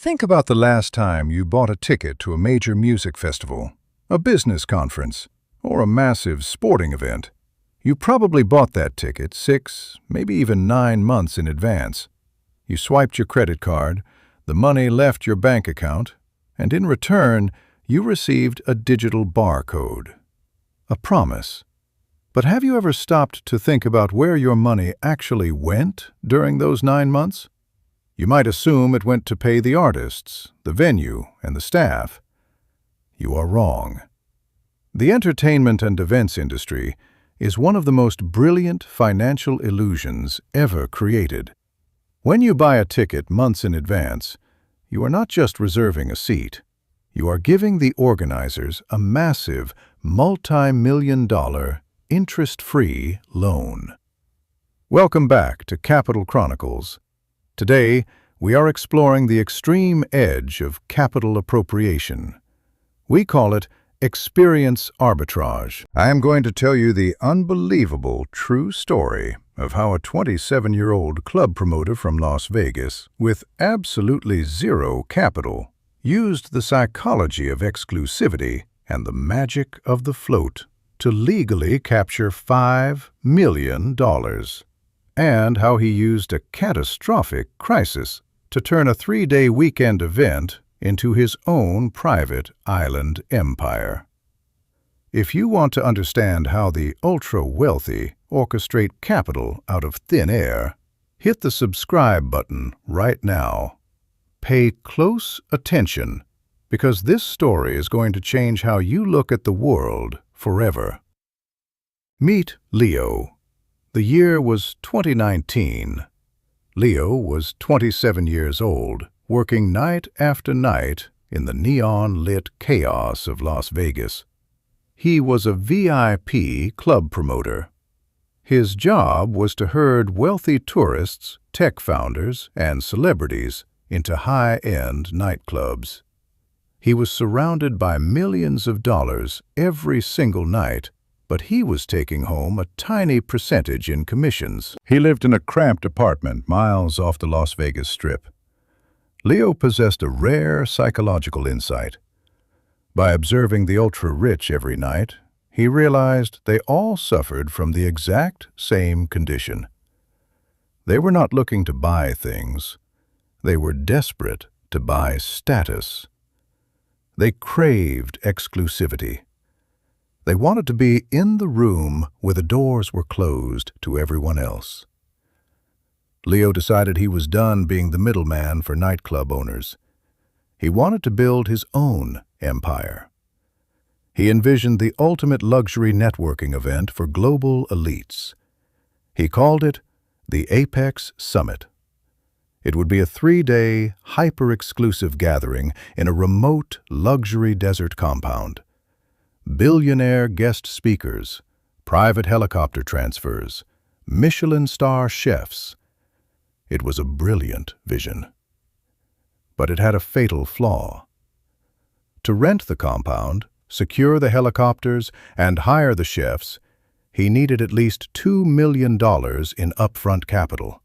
Think about the last time you bought a ticket to a major music festival, a business conference, or a massive sporting event. You probably bought that ticket 6, maybe even 9 months in advance. You swiped your credit card, the money left your bank account, and in return, you received a digital barcode. A promise. But have you ever stopped to think about where your money actually went during those 9 months? You might assume it went to pay the artists, the venue, and the staff. You are wrong. The entertainment and events industry is one of the most brilliant financial illusions ever created. When you buy a ticket months in advance, you are not just reserving a seat. You are giving the organizers a massive, multi-million-dollar, interest-free loan. Welcome back to Capital Chronicles. Today, we are exploring the extreme edge of capital appropriation. We call it experience arbitrage. I am going to tell you the unbelievable true story of how a 27-year-old club promoter from Las Vegas, with absolutely zero capital, used the psychology of exclusivity and the magic of the float to legally capture $5 million. And how he used a catastrophic crisis to turn a 3-day weekend event into his own private island empire. If you want to understand how the ultra-wealthy orchestrate capital out of thin air, hit the subscribe button right now. Pay close attention, because this story is going to change how you look at the world forever. Meet Leo. The year was 2019. Leo was 27 years old, working night after night in the neon-lit chaos of Las Vegas. He was a VIP club promoter. His job was to herd wealthy tourists, tech founders, and celebrities into high-end nightclubs. He was surrounded by millions of dollars every single night, but he was taking home a tiny percentage in commissions. He lived in a cramped apartment miles off the Las Vegas Strip. Leo possessed a rare psychological insight. By observing the ultra-rich every night, he realized they all suffered from the exact same condition. They were not looking to buy things. They were desperate to buy status. They craved exclusivity. They wanted to be in the room where the doors were closed to everyone else. Leo decided he was done being the middleman for nightclub owners. He wanted to build his own empire. He envisioned the ultimate luxury networking event for global elites. He called it the Apex Summit. It would be a 3-day, hyper-exclusive gathering in a remote luxury desert compound. Billionaire guest speakers, private helicopter transfers, Michelin star chefs. It was a brilliant vision. But it had a fatal flaw. To rent the compound, secure the helicopters, and hire the chefs, he needed at least $2 million in upfront capital.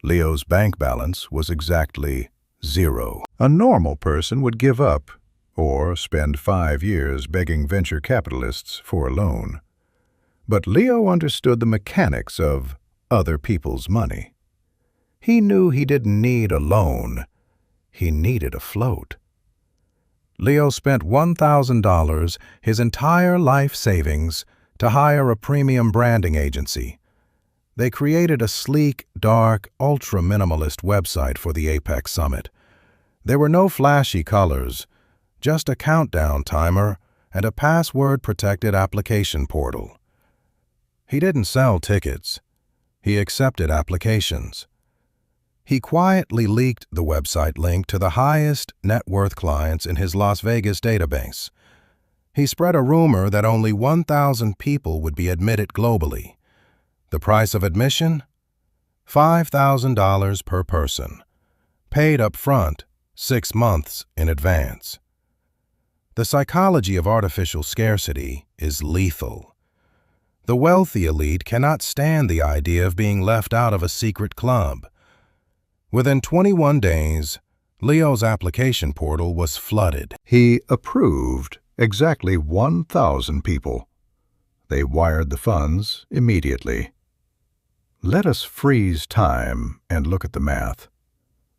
Leo's bank balance was exactly zero. A normal person would give up or spend 5 years begging venture capitalists for a loan. But Leo understood the mechanics of other people's money. He knew he didn't need a loan. He needed a float. Leo spent $1,000, his entire life savings, to hire a premium branding agency. They created a sleek, dark, ultra-minimalist website for the Apex Summit. There were no flashy colors, just a countdown timer and a password-protected application portal. He didn't sell tickets. He accepted applications. He quietly leaked the website link to the highest net worth clients in his Las Vegas database. He spread a rumor that only 1,000 people would be admitted globally. The price of admission? $5,000 per person, paid up front 6 months in advance. The psychology of artificial scarcity is lethal. The wealthy elite cannot stand the idea of being left out of a secret club. Within 21 days, Leo's application portal was flooded. He approved exactly 1,000 people. They wired the funds immediately. Let us freeze time and look at the math.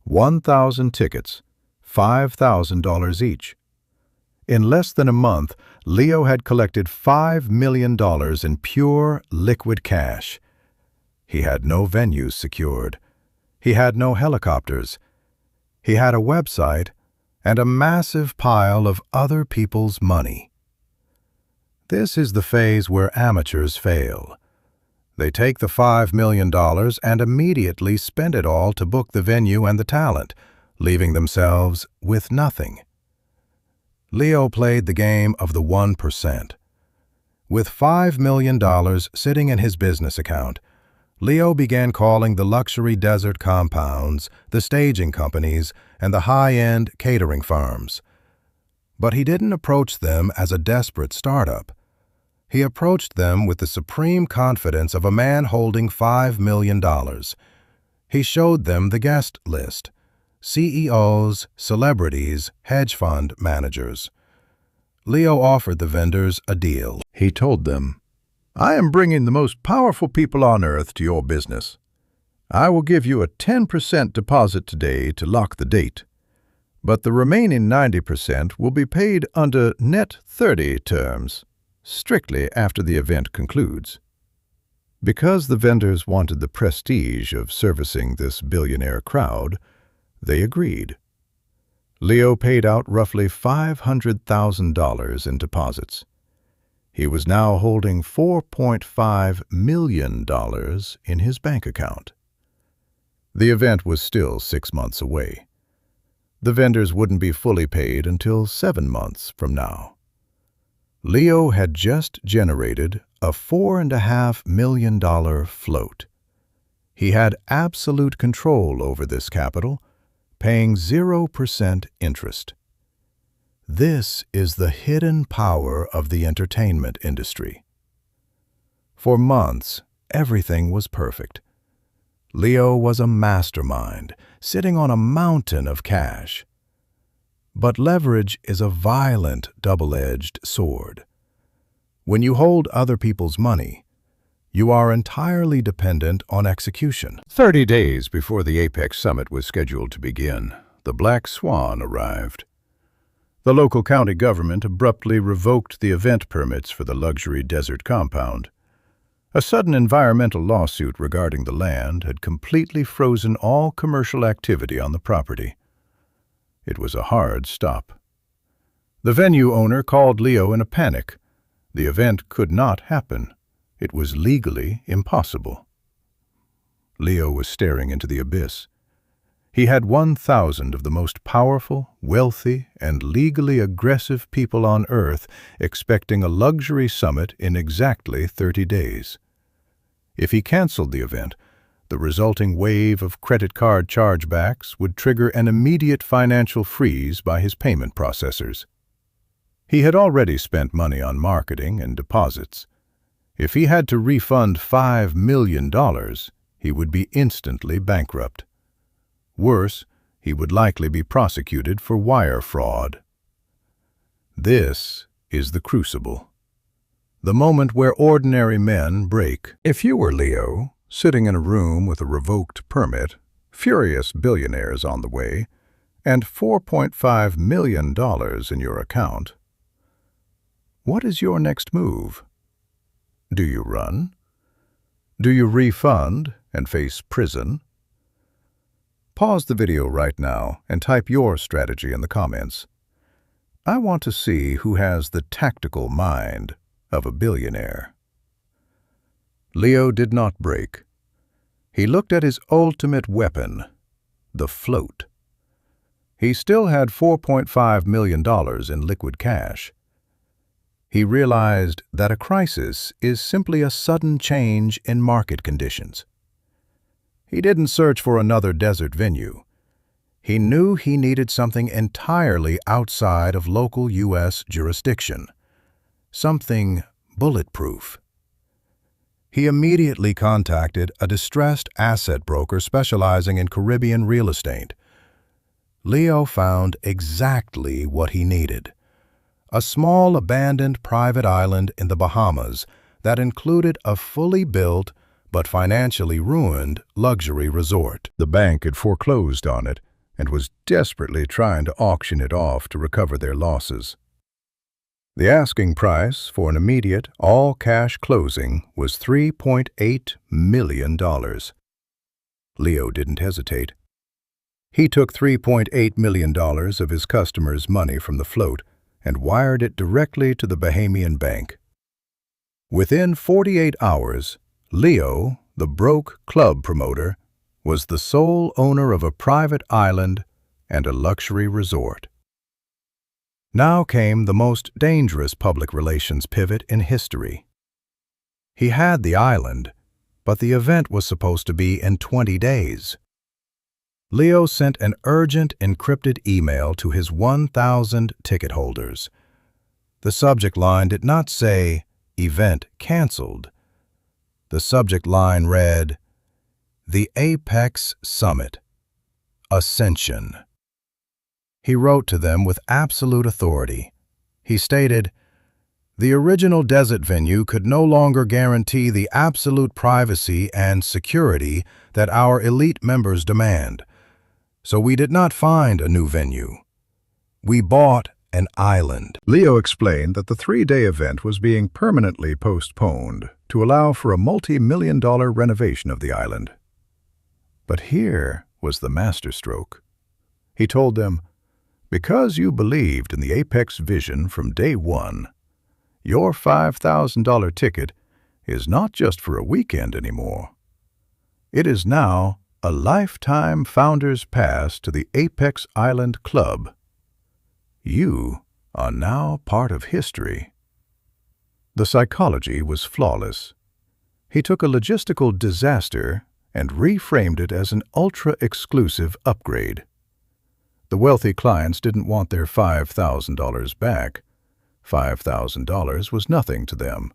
1,000 tickets, $5,000 each. In less than a month, Leo had collected $5 million in pure liquid cash. He had no venues secured. He had no helicopters. He had a website and a massive pile of other people's money. This is the phase where amateurs fail. They take the $5 million and immediately spend it all to book the venue and the talent, leaving themselves with nothing. Leo played the game of the 1%. With $5 million sitting in his business account, Leo began calling the luxury desert compounds, the staging companies, and the high-end catering farms. But he didn't approach them as a desperate startup. He approached them with the supreme confidence of a man holding $5 million. He showed them the guest list: CEOs, celebrities, hedge fund managers. Leo offered the vendors a deal. He told them, "I am bringing the most powerful people on earth to your business. I will give you a 10% deposit today to lock the date, but the remaining 90% will be paid under net 30 terms, strictly after the event concludes." Because the vendors wanted the prestige of servicing this billionaire crowd, they agreed. Leo paid out roughly $500,000 in deposits. He was now holding $4.5 million in his bank account. The event was still 6 months away. The vendors wouldn't be fully paid until 7 months from now. Leo had just generated a $4.5 million float. He had absolute control over this capital, paying 0% interest. This is the hidden power of the entertainment industry. For months, everything was perfect. Leo was a mastermind, sitting on a mountain of cash. But leverage is a violent, double-edged sword. When you hold other people's money, you are entirely dependent on execution. 30 days before the Apex Summit was scheduled to begin, the Black Swan arrived. The local county government abruptly revoked the event permits for the luxury desert compound. A sudden environmental lawsuit regarding the land had completely frozen all commercial activity on the property. It was a hard stop. The venue owner called Leo in a panic. The event could not happen. It was legally impossible. Leo was staring into the abyss. He had 1,000 of the most powerful, wealthy, and legally aggressive people on Earth expecting a luxury summit in exactly 30 days. If he canceled the event, the resulting wave of credit card chargebacks would trigger an immediate financial freeze by his payment processors. He had already spent money on marketing and deposits. If he had to refund $5 million, he would be instantly bankrupt. Worse, he would likely be prosecuted for wire fraud. This is the crucible, the moment where ordinary men break. If you were Leo, sitting in a room with a revoked permit, furious billionaires on the way, and $4.5 million in your account, what is your next move? Do you run? Do you refund and face prison? Pause the video right now and type your strategy in the comments. I want to see who has the tactical mind of a billionaire. Leo did not break. He looked at his ultimate weapon, the float. He still had $4.5 million in liquid cash. He realized that a crisis is simply a sudden change in market conditions. He didn't search for another desert venue. He knew he needed something entirely outside of local U.S. jurisdiction, something bulletproof. He immediately contacted a distressed asset broker specializing in Caribbean real estate. Leo found exactly what he needed: a small abandoned private island in the Bahamas that included a fully built but financially ruined luxury resort. The bank had foreclosed on it and was desperately trying to auction it off to recover their losses. The asking price for an immediate, all-cash closing was $3.8 million. Leo didn't hesitate. He took $3.8 million of his customers' money from the float and wired it directly to the Bahamian bank. Within 48 hours, Leo, the broke club promoter, was the sole owner of a private island and a luxury resort. Now came the most dangerous public relations pivot in history. He had the island, but the event was supposed to be in 20 days. Leo sent an urgent encrypted email to his 1,000 ticket holders. The subject line did not say, "Event canceled." The subject line read, "The Apex Summit. Ascension." He wrote to them with absolute authority. He stated, "The original desert venue could no longer guarantee the absolute privacy and security that our elite members demand. So we did not find a new venue. We bought an island." Leo explained that the 3-day event was being permanently postponed to allow for a multi-million-dollar renovation of the island. But here was the masterstroke. He told them, "Because you believed in the Apex vision from day one, your $5,000 ticket is not just for a weekend anymore. It is now a lifetime founder's pass to the Apex Island Club. You are now part of history." The psychology was flawless. He took a logistical disaster and reframed it as an ultra-exclusive upgrade. The wealthy clients didn't want their $5,000 back. $5,000 was nothing to them.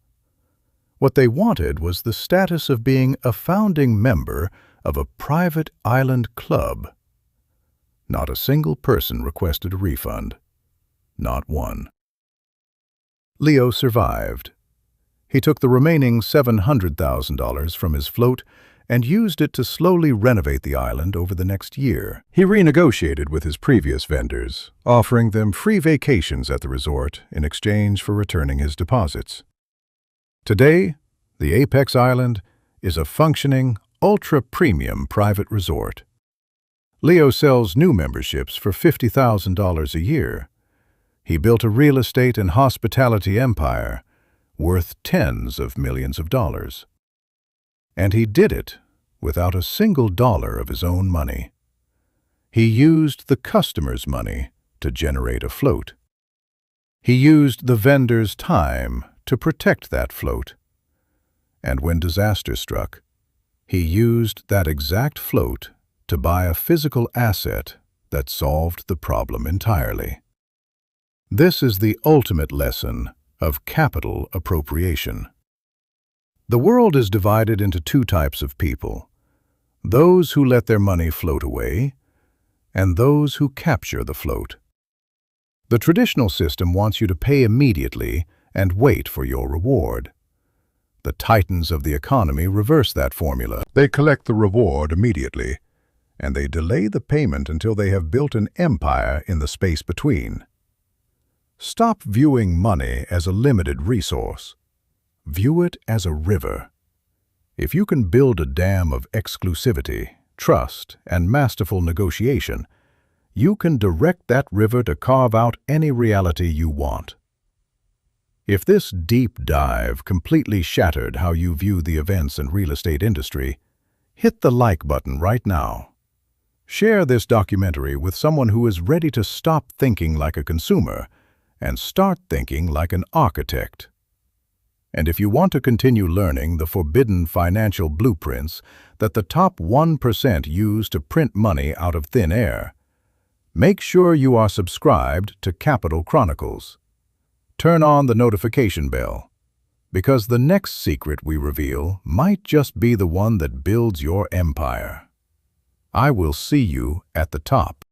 What they wanted was the status of being a founding member of a private island club. Not a single person requested a refund. Not one. Leo survived. He took the remaining $700,000 from his float and used it to slowly renovate the island over the next year. He renegotiated with his previous vendors, offering them free vacations at the resort in exchange for returning his deposits. Today, the Apex Island is a functioning, ultra-premium private resort. Leo sells new memberships for $50,000 a year. He built a real estate and hospitality empire worth tens of millions of dollars. And he did it without a single dollar of his own money. He used the customer's money to generate a float. He used the vendor's time to protect that float. And when disaster struck, he used that exact float to buy a physical asset that solved the problem entirely. This is the ultimate lesson of capital appropriation. The world is divided into two types of people: those who let their money float away and those who capture the float. The traditional system wants you to pay immediately and wait for your reward. The titans of the economy reverse that formula. They collect the reward immediately, and they delay the payment until they have built an empire in the space between. Stop viewing money as a limited resource. View it as a river. If you can build a dam of exclusivity, trust, and masterful negotiation, you can direct that river to carve out any reality you want. If this deep dive completely shattered how you view the events and real estate industry, hit the like button right now. Share this documentary with someone who is ready to stop thinking like a consumer and start thinking like an architect. And if you want to continue learning the forbidden financial blueprints that the top 1% use to print money out of thin air, make sure you are subscribed to Capital Chronicles. Turn on the notification bell, because the next secret we reveal might just be the one that builds your empire. I will see you at the top.